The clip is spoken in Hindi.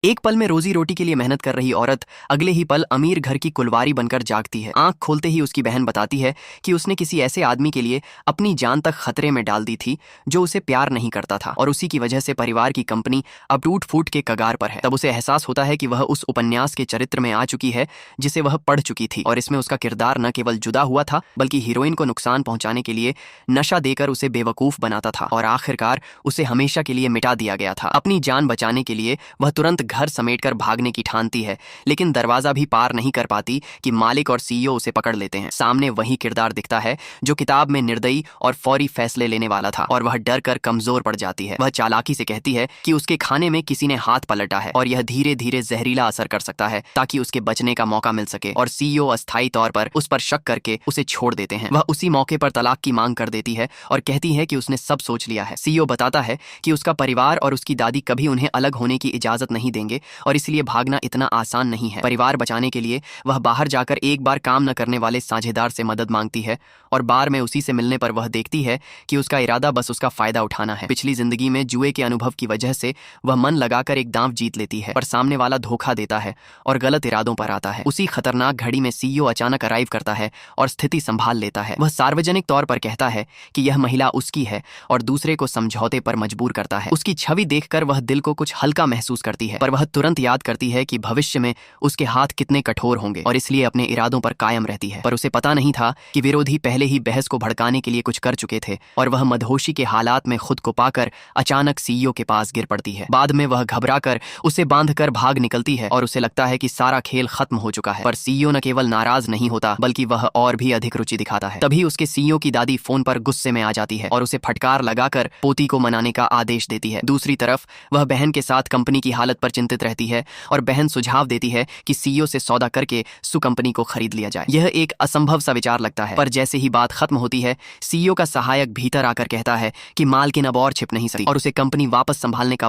एक पल में रोजी रोटी के लिए मेहनत कर रही औरत अगले ही पल अमीर घर की कुलवारी बनकर जागती है। आंख खोलते ही उसकी बहन बताती है कि उसने किसी ऐसे आदमी के लिए अपनी जान तक खतरे में डाल दी थी जो उसे प्यार नहीं करता था, और उसी की वजह से परिवार की कंपनी अब टूट फूट के कगार पर है। तब उसे एहसास होता है कि वह उस उपन्यास के चरित्र में आ चुकी है जिसे वह पढ़ चुकी थी, और इसमें उसका किरदार न केवल जुदा हुआ था बल्कि हीरोइन को नुकसान पहुंचाने के लिए नशा देकर उसे बेवकूफ बनाता था, और आखिरकार उसे हमेशा के लिए मिटा दिया गया था। अपनी जान बचाने के लिए वह तुरंत घर समेटकर भागने की ठानती है, लेकिन दरवाजा भी पार नहीं कर पाती कि मालिक और सीईओ उसे पकड़ लेते हैं। सामने वही किरदार दिखता है जो किताब में निर्दयी और फौरी फैसले लेने वाला था, और वह डर कर कमजोर पड़ जाती है। वह चालाकी से कहती है कि उसके खाने में किसी ने हाथ पलटा है और यह धीरे धीरे जहरीला असर कर सकता है ताकि उसके बचने का मौका मिल सके, और सीईओ अस्थायी तौर पर उस पर शक करके उसे छोड़ देते हैं। वह उसी मौके पर तलाक की मांग कर देती है और कहती है कि उसने सब सोच लिया है। सीईओ बताता है कि उसका परिवार और उसकी दादी कभी उन्हें अलग होने की इजाजत नहीं देंगे, और इसलिए भागना इतना आसान नहीं है। परिवार बचाने के लिए वह बाहर जाकर एक बार काम न करने वाले साझेदार से मदद मांगती है, और बार में उसी से मिलने पर वह देखती है कि उसका इरादा बस उसका फायदा उठाना है। पिछली जिंदगी में जुए के अनुभव की वजह से वह मन लगाकर एक दांव जीत लेती है, पर सामने वाला धोखा देता है और गलत इरादों पर आता है। उसी खतरनाक घड़ी में सीईओ अचानक अराइव करता है और स्थिति संभाल लेता है। वह सार्वजनिक तौर पर कहता है कि यह महिला उसकी है और दूसरे को समझौते पर मजबूर करता है। उसकी छवि देखकर वह दिल को कुछ हल्का महसूस करती है, पर वह तुरंत याद करती है कि भविष्य में उसके हाथ कितने कठोर होंगे, और इसलिए अपने इरादों पर कायम रहती है। पर उसे पता नहीं था कि विरोधी पहले ही बहस को भड़काने के लिए कुछ कर चुके थे, और वह मदहोशी के हालात में खुद को पाकर अचानक सीईओ के पास गिर पड़ती है। बाद में वह घबराकर उसे बांधकर भाग निकलती है और उसे लगता है कि सारा खेल खत्म हो चुका है। पर सीईओ न केवल नाराज नहीं होता बल्कि वह और भी अधिक रुचि दिखाता है। तभी उसके सीईओ की दादी फोन पर गुस्से में आ जाती है और उसे फटकार लगाकर पोती को मनाने का आदेश देती है। दूसरी तरफ वह बहन के साथ कंपनी की हालत पर चिंतित रहती है, और बहन सुझाव देती है कि सीईओ से सौदा करके सु कंपनी को खरीद लिया जाए। यह एक असंभव सा विचार लगता है, पर जैसे ही बात खत्म होती है सीईओ का सहायक भीतर आकर कहता है कि मालकिन अब और छिप नहीं सकती और उसे कंपनी वापस संभालने का